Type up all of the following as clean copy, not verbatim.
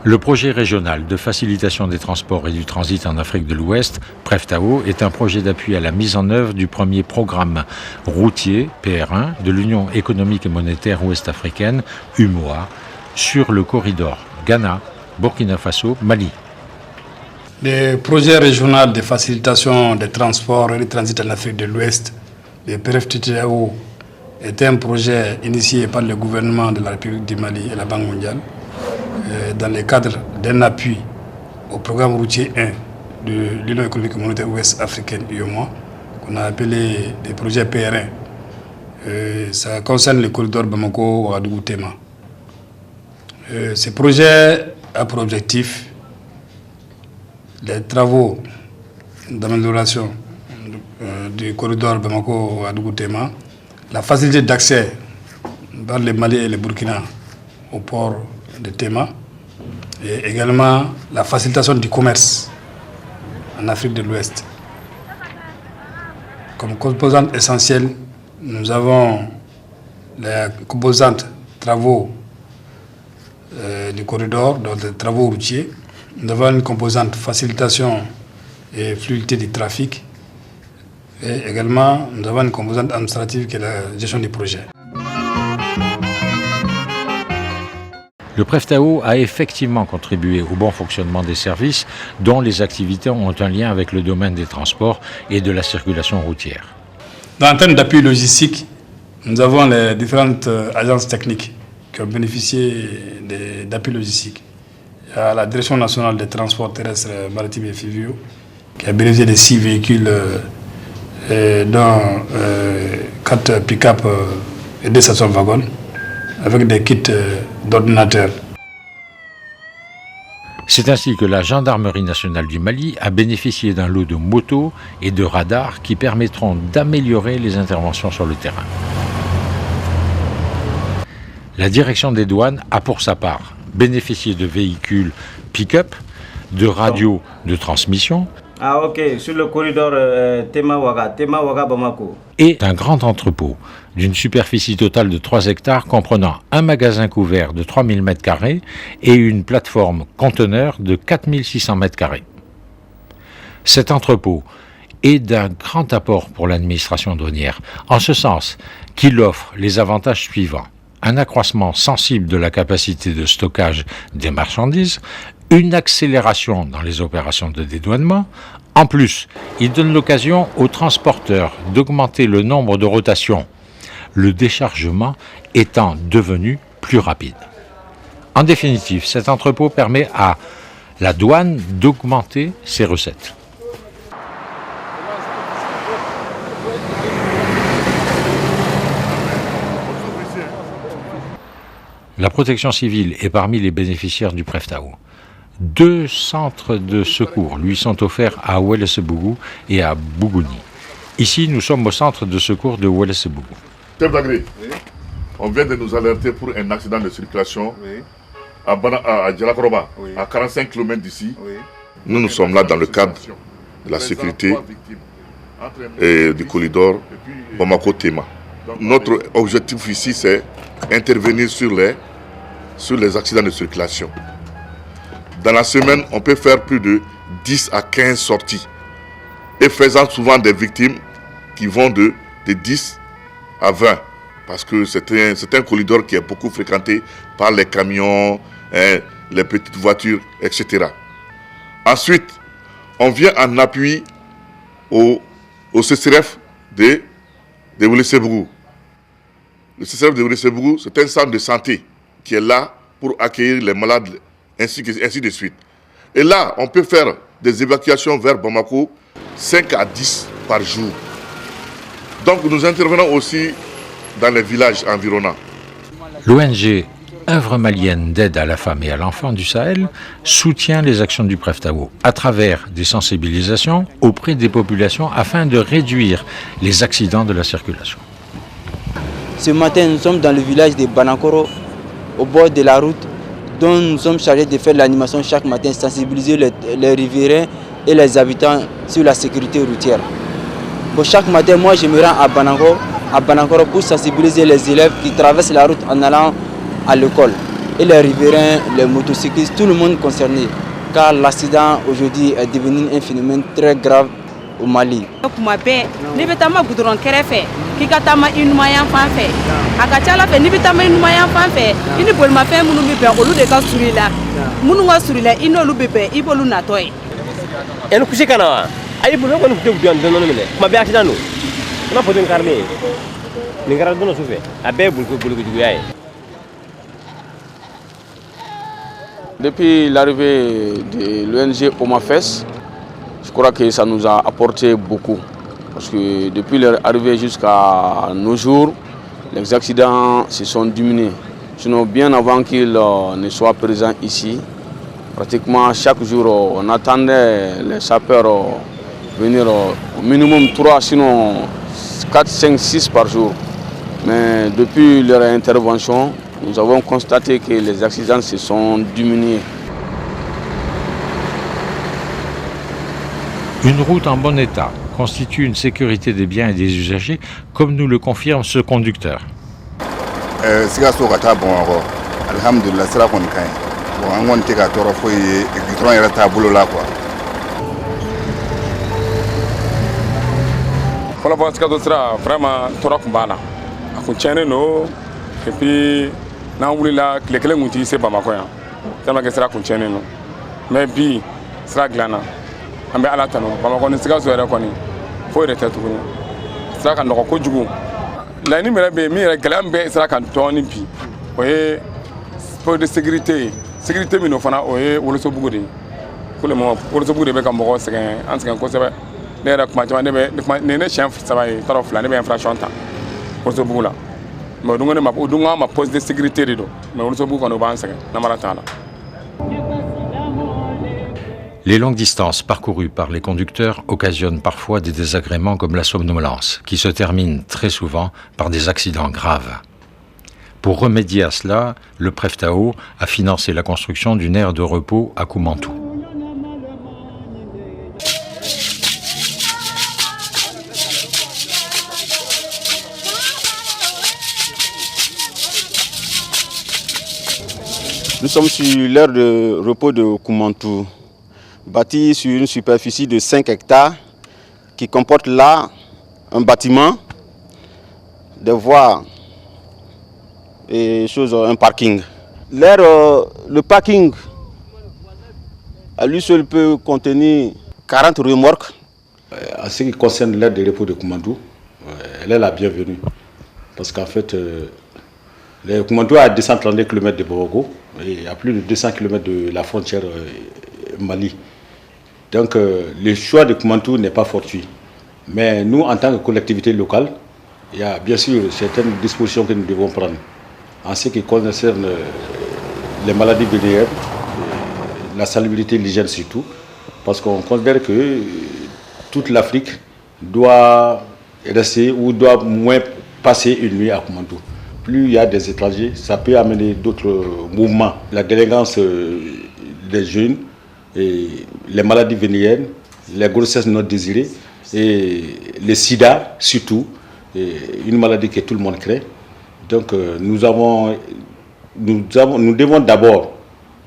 Le projet régional de facilitation des transports et du transit en Afrique de l'Ouest, PREFTAO, est un projet d'appui à la mise en œuvre du premier programme routier, PR1, de l'Union économique et monétaire ouest-africaine, UMOA, sur le corridor Ghana, Burkina Faso, Mali. Le projet régional de facilitation des transports et du transit en Afrique de l'Ouest, le PREFTAO, est un projet initié par le gouvernement de la République du Mali et la Banque mondiale dans le cadre d'un appui au programme routier 1 de l'Union économique et monétaire ouest-africaine UEMOA, qu'on a appelé le projet PR1. Ça concerne le corridor Bamako-Ouagadougou-Tema. Ce projet a pour objectif les travaux d'amélioration du corridor Bamako-Ouagadougou-Tema, la facilité d'accès par le Mali et le Burkina au port de Tema, et également la facilitation du commerce en Afrique de l'Ouest. Comme composante essentielle, nous avons les composantes travaux du corridor, donc des travaux routiers. Nous avons une composante facilitation et fluidité du trafic. Et également, nous avons une composante administrative qui est la gestion du projet. Le PREFTAO a effectivement contribué au bon fonctionnement des services dont les activités ont un lien avec le domaine des transports et de la circulation routière. En termes d'appui logistique, nous avons les différentes agences techniques qui ont bénéficié d'appui logistique. Il y a la Direction nationale des transports terrestres, maritimes et fluviaux qui a bénéficié de 6 véhicules dont 4 pick-up et 2 stations wagons, avec des kits d'ordinateurs. C'est ainsi que la Gendarmerie nationale du Mali a bénéficié d'un lot de motos et de radars qui permettront d'améliorer les interventions sur le terrain. La direction des douanes a pour sa part bénéficié de véhicules pick-up, de radios de transmission, sur le corridor Tema-Ouaga-Bamako. Et d'un grand entrepôt d'une superficie totale de 3 hectares comprenant un magasin couvert de 3000 m² et une plateforme conteneur de 4600 m². Cet entrepôt est d'un grand apport pour l'administration douanière, en ce sens qu'il offre les avantages suivants: un accroissement sensible de la capacité de stockage des marchandises, une accélération dans les opérations de dédouanement. En plus, il donne l'occasion aux transporteurs d'augmenter le nombre de rotations, le déchargement étant devenu plus rapide. En définitive, cet entrepôt permet à la douane d'augmenter ses recettes. La protection civile est parmi les bénéficiaires du PREFTAO. 2 centres de secours lui sont offerts à Ouelessebougou et à Bougouni. Ici, nous sommes au centre de secours de Ouelessebougou. Chef d'Agré, on vient de nous alerter pour un accident de circulation à Djalakoroba, à 45 km d'ici. Nous sommes là dans le cadre de la sécurité et du corridor Bamako-Tema. Notre objectif ici, c'est intervenir sur les accidents de circulation. Dans la semaine, on peut faire plus de 10 à 15 sorties et faisant souvent des victimes qui vont de 10 à 20 parce que c'est un corridor qui est beaucoup fréquenté par les camions, les petites voitures, etc. Ensuite, on vient en appui au CCRF de Ouelessebougou. Le CCRF de Ouelessebougou, c'est un centre de santé qui est là pour accueillir les malades, ainsi de suite. Et là, on peut faire des évacuations vers Bamako, 5 à 10 par jour. Donc nous intervenons aussi dans les villages environnants. L'ONG Œuvre malienne d'aide à la femme et à l'enfant du Sahel soutient les actions du PREFTAO à travers des sensibilisations auprès des populations afin de réduire les accidents de la circulation. Ce matin, nous sommes dans le village de Banakoro, au bord de la route, dont nous sommes chargés de faire l'animation chaque matin, sensibiliser les riverains et les habitants sur la sécurité routière. Bon, chaque matin, moi je me rends à Banakoro pour sensibiliser les élèves qui traversent la route en allant à l'école. et les riverains, les motocyclistes, tout le monde concerné. Car l'accident aujourd'hui est devenu un phénomène très grave au Mali. Depuis l'arrivée de l'ONG OMAFES, je crois que ça nous a apporté beaucoup. Parce que depuis leur arrivée jusqu'à nos jours, les accidents se sont diminués. Sinon, bien avant qu'ils ne soient présents ici, pratiquement chaque jour, on attendait les sapeurs venir au minimum 3, sinon 4, 5, 6 par jour. Mais depuis leur intervention, nous avons constaté que les accidents se sont diminués. Une route en bon état constitue une sécurité des biens et des usagers, comme nous le confirme ce conducteur. Et puis, n'an wulila tile kelen kun ti se Bamako yan tellement que sira kun tiɲɛnen don mais bi sira dilanna an bɛ Ala tanu Bamako ni Sikaso yɛrɛ kɔni foyi de tɛ tuguni sira ka nɔgɔ kojugu laɲini min yɛrɛ bɛ yen min yɛrɛ gɛlɛya min bɛ sira kan dɔɔni bi o ye peu de sécurité min o fana o ye Wolosobugu de ye pour le moment Wolosobugu de bɛ ka mɔgɔw sɛgɛn an sɛgɛn kosɛbɛ ne yɛrɛ kuma caman ne ne siɲɛ 3 ye tɔrɔ 2 ne bɛ infraction ta Wolosobugu la. Mais on ma poste de sécurité, mais on Les longues distances parcourues par les conducteurs occasionnent parfois des désagréments comme la somnolence, qui se terminent très souvent par des accidents graves. Pour remédier à cela, le Pref'Tao a financé la construction d'une aire de repos à Koumantou. Nous sommes sur l'aire de repos de Koumantou, bâtie sur une superficie de 5 hectares qui comporte là un bâtiment, des voies et un parking. L'aire, le parking à lui seul peut contenir 40 remorques. En ce qui concerne l'aire de repos de Koumantou, elle est la bienvenue parce qu'en fait, Koumantou est à 232 km de Borogo et à plus de 200 km de la frontière Mali. Donc le choix de Koumantou n'est pas fortuit. Mais nous, en tant que collectivité locale, il y a bien sûr certaines dispositions que nous devons prendre. En ce qui concerne les maladies vénériennes, la salubrité, l'hygiène surtout, parce qu'on considère que toute l'Afrique doit rester ou doit moins passer une nuit à Koumantou. Plus il y a des étrangers, ça peut amener d'autres mouvements. La délinquance des jeunes, et les maladies vénériennes, les grossesses non désirées et le sida surtout, et une maladie que tout le monde craint. Donc nous devons d'abord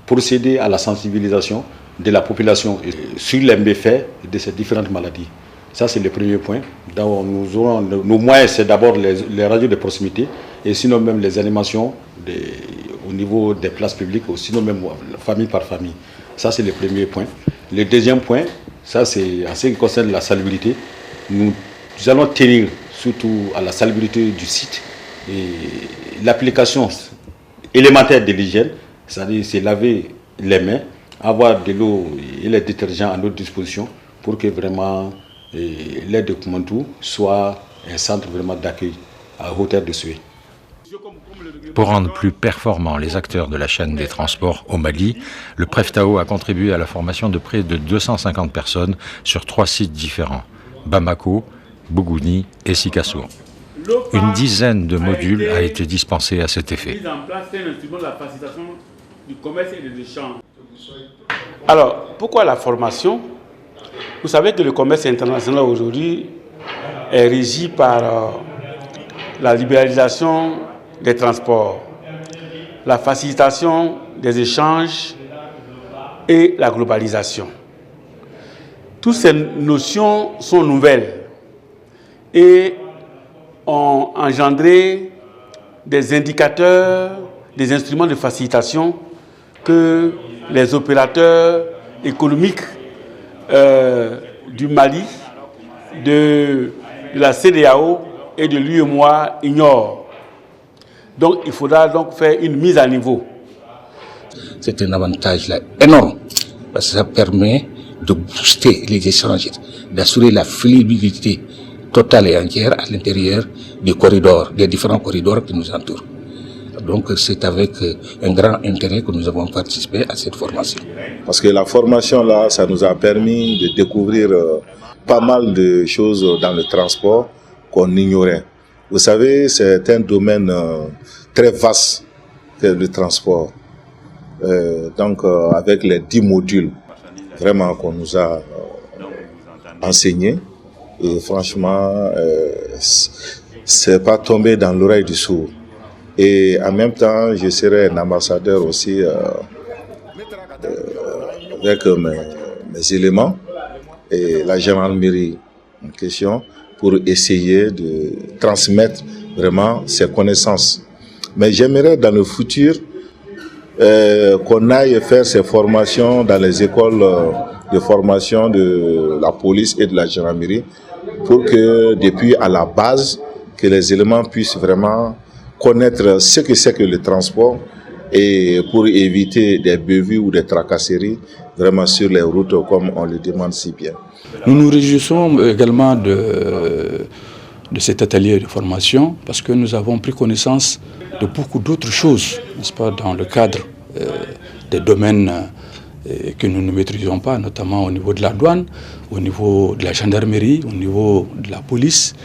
procéder à la sensibilisation de la population sur les méfaits de ces différentes maladies. Ça, c'est le premier point. Donc, nous aurons, nos moyens, c'est d'abord les radios de proximité et sinon même les animations au niveau des places publiques, ou sinon même famille par famille. Ça, c'est le premier point. Le deuxième point, ça, c'est en ce qui concerne la salubrité. Nous allons tenir surtout à la salubrité du site et l'application élémentaire de l'hygiène, c'est-à-dire c'est laver les mains, avoir de l'eau et les détergents à notre disposition pour que vraiment l'aire de Koumantou soit un centre vraiment d'accueil à hauteur de souhait. Pour rendre plus performants les acteurs de la chaîne des transports au Mali, le Pref'Tao a contribué à la formation de près de 250 personnes sur 3 sites différents, Bamako, Bougouni et Sikasso. Une dizaine de modules a été dispensée à cet effet. Alors, pourquoi la formation? Vous savez que le commerce international aujourd'hui est régi par la libéralisation des transports. la facilitation des échanges et la globalisation. Toutes ces notions sont nouvelles et ont engendré des indicateurs, des instruments de facilitation que les opérateurs économiques du Mali, de la CEDEAO et de l'UEMOA ignorent. Donc il faudra donc faire une mise à niveau. C'est un avantage là énorme parce que ça permet de booster les échanges, d'assurer la fluidité totale et entière à l'intérieur des corridors, des différents corridors qui nous entourent. Donc c'est avec un grand intérêt que nous avons participé à cette formation. Parce que la formation là, ça nous a permis de découvrir pas mal de choses dans le transport qu'on ignorait. Vous savez, c'est un domaine très vaste que le transport. Donc avec les 10 modules vraiment qu'on nous a enseignés, et franchement, c'est pas tombé dans l'oreille du sourd. Et en même temps, je serai un ambassadeur aussi avec mes éléments et la gendarmerie en question pour essayer de transmettre vraiment ces connaissances. Mais j'aimerais dans le futur qu'on aille faire ces formations dans les écoles de formation de la police et de la gendarmerie pour que depuis à la base, que les éléments puissent vraiment connaître ce que c'est que le transport et pour éviter des bévues ou des tracasseries vraiment sur les routes comme on le demande si bien. Nous nous réjouissons également de cet atelier de formation parce que nous avons pris connaissance de beaucoup d'autres choses, n'est-ce pas, dans le cadre des domaines que nous ne maîtrisons pas, notamment au niveau de la douane, au niveau de la gendarmerie, au niveau de la police,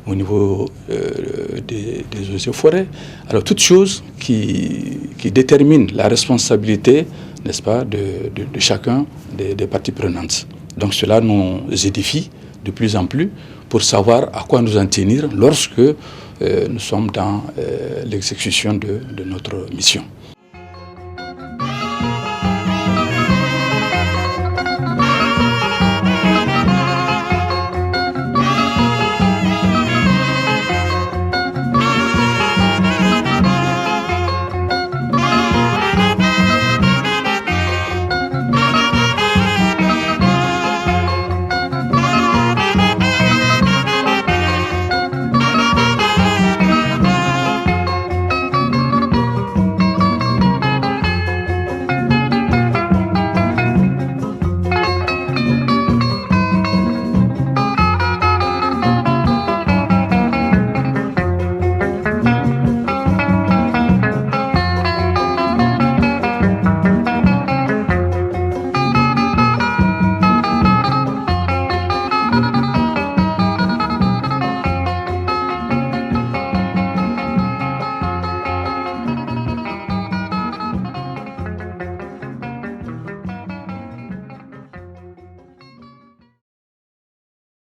au niveau des eaux et forêts. Alors toutes choses qui déterminent la responsabilité, n'est-ce pas, de chacun des parties prenantes. Donc cela nous édifie de plus en plus pour savoir à quoi nous en tenir lorsque nous sommes dans l'exécution de notre mission.